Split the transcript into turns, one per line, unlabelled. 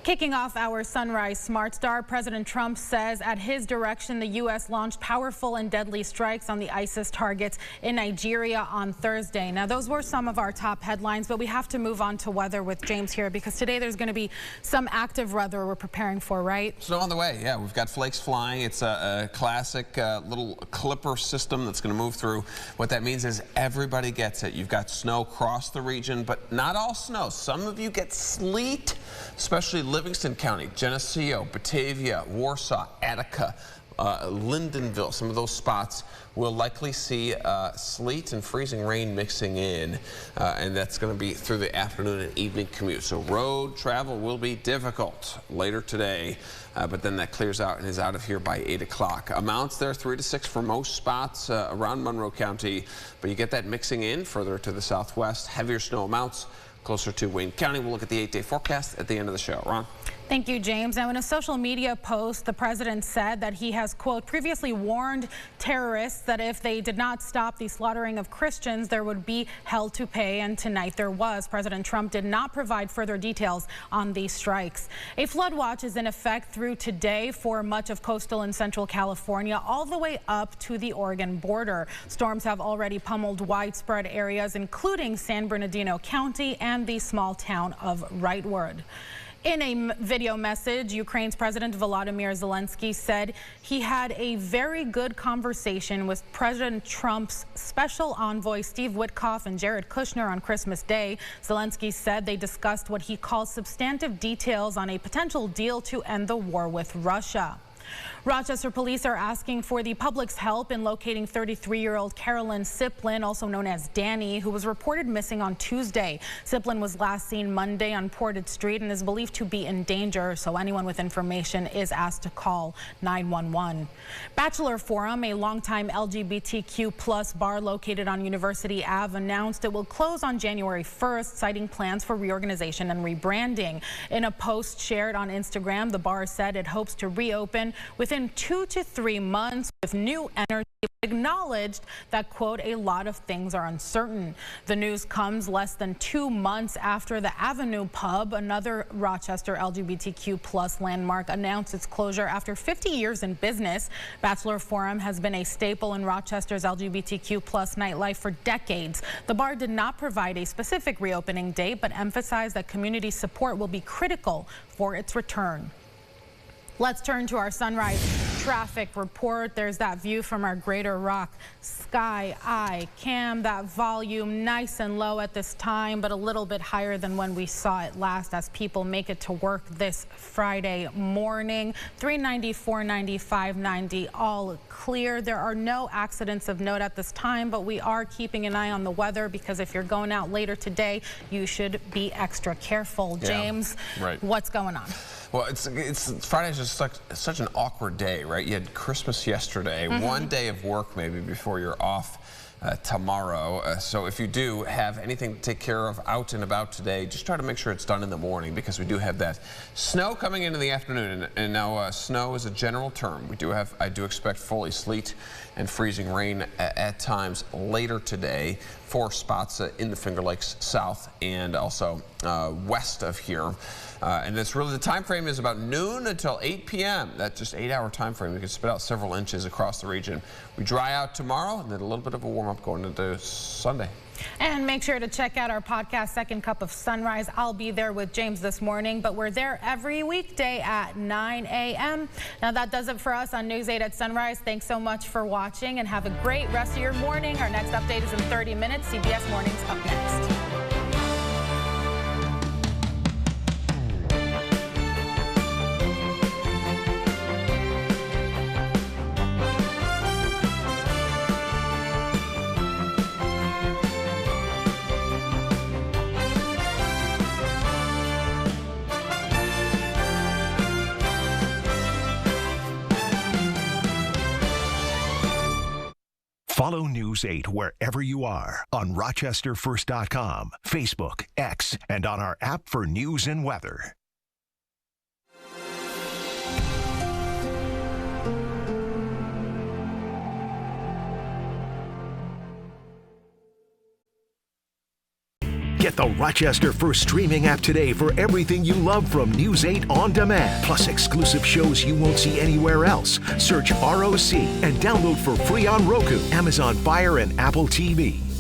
Kicking off our Sunrise Smart Star, President Trump says at his direction, the U.S. launched powerful and deadly strikes on the ISIS targets in Nigeria on Thursday. Now, those were some of our top headlines, but we have to move on to weather with James here because today there's going to be some active weather we're preparing for, right?
Snow on the way, yeah. We've got flakes flying. It's a classic little clipper system that's going to move through. What that means is everybody gets it. You've got snow across the region, but not all snow. Some of you get sleet, especially Livingston County, Geneseo, Batavia, Warsaw, Attica, Lyndonville. Some of those spots will likely see sleet and freezing rain mixing in, and that's going to be through the afternoon and evening commute. So road travel will be difficult later today, but then that clears out and is out of here by 8 o'clock. Amounts there 3 to 6 for most spots around Monroe County, but you get that mixing in further to the southwest. Heavier snow amounts closer to Wayne County. We'll look at the 8-day forecast at the end of the show. Ron?
Thank you, James. Now, in a social media post, the president said that he has, quote, previously warned terrorists that if they did not stop the slaughtering of Christians, there would be hell to pay, and tonight there was. President Trump did not provide further details on these strikes. A flood watch is in effect through today for much of coastal and central California, all the way up to the Oregon border. Storms have already pummeled widespread areas, including San Bernardino County and the small town of Wrightwood. In a video message, Ukraine's President Volodymyr Zelensky said he had a very good conversation with President Trump's special envoy Steve Witkoff and Jared Kushner on Christmas Day. Zelensky said they discussed what he calls substantive details on a potential deal to end the war with Russia. Rochester police are asking for the public's help in locating 33-year-old Carolyn Siplin, also known as Danny, who was reported missing on Tuesday. Siplin was last seen Monday on Portage Street and is believed to be in danger, so anyone with information is asked to call 911. Bachelor Forum, a longtime LGBTQ plus bar located on University Ave, announced it will close on January 1st, citing plans for reorganization and rebranding. In a post shared on Instagram, the bar said it hopes to reopen within 2 to 3 months with new energy. Acknowledged that, quote, a lot of things are uncertain. The news comes less than 2 months after the Avenue Pub, another Rochester LGBTQ plus landmark, announced its closure after 50 years in business. Bachelor Forum has been a staple in Rochester's LGBTQ plus nightlife for decades. The bar did not provide a specific reopening date, but emphasized that community support will be critical for its return. Let's turn to our sunrise traffic report. There's that view from our Greater Rock sky eye cam. That volume nice and low at this time, but a little bit higher than when we saw it last as people make it to work this Friday morning. 390, 490, 590, all clear. There are no accidents of note at this time, but we are keeping an eye on the weather because if you're going out later today, you should be extra careful. James,
right.
What's going on?
Well, Friday's just such an awkward day, right? You had Christmas yesterday, one day of work maybe before you're off tomorrow. So if you do have anything to take care of out and about today, just try to make sure it's done in the morning because we do have that snow coming into the afternoon. And now snow is a general term. I do expect fully sleet and freezing rain at times later today for spots in the Finger Lakes south and also west of here. And it's really the time frame is about noon until 8 p.m. That's just 8-hour time frame. We can spit out several inches across the region. We dry out tomorrow and then a little bit of a warm up going into Sunday.
And make sure to check out our podcast, Second Cup of Sunrise. I'll be there with James this morning, but we're there every weekday at 9 a.m. Now that does it for us on News 8 at Sunrise. Thanks so much for watching and have a great rest of your morning. Our next update is in 30 minutes. CBS Mornings up next.
Follow News 8 wherever you are on RochesterFirst.com, Facebook, X, and on our app for news and weather. Get the Rochester First streaming app today for everything you love from News 8 On Demand, plus exclusive shows you won't see anywhere else. Search ROC and download for free on Roku, Amazon Fire, and Apple TV.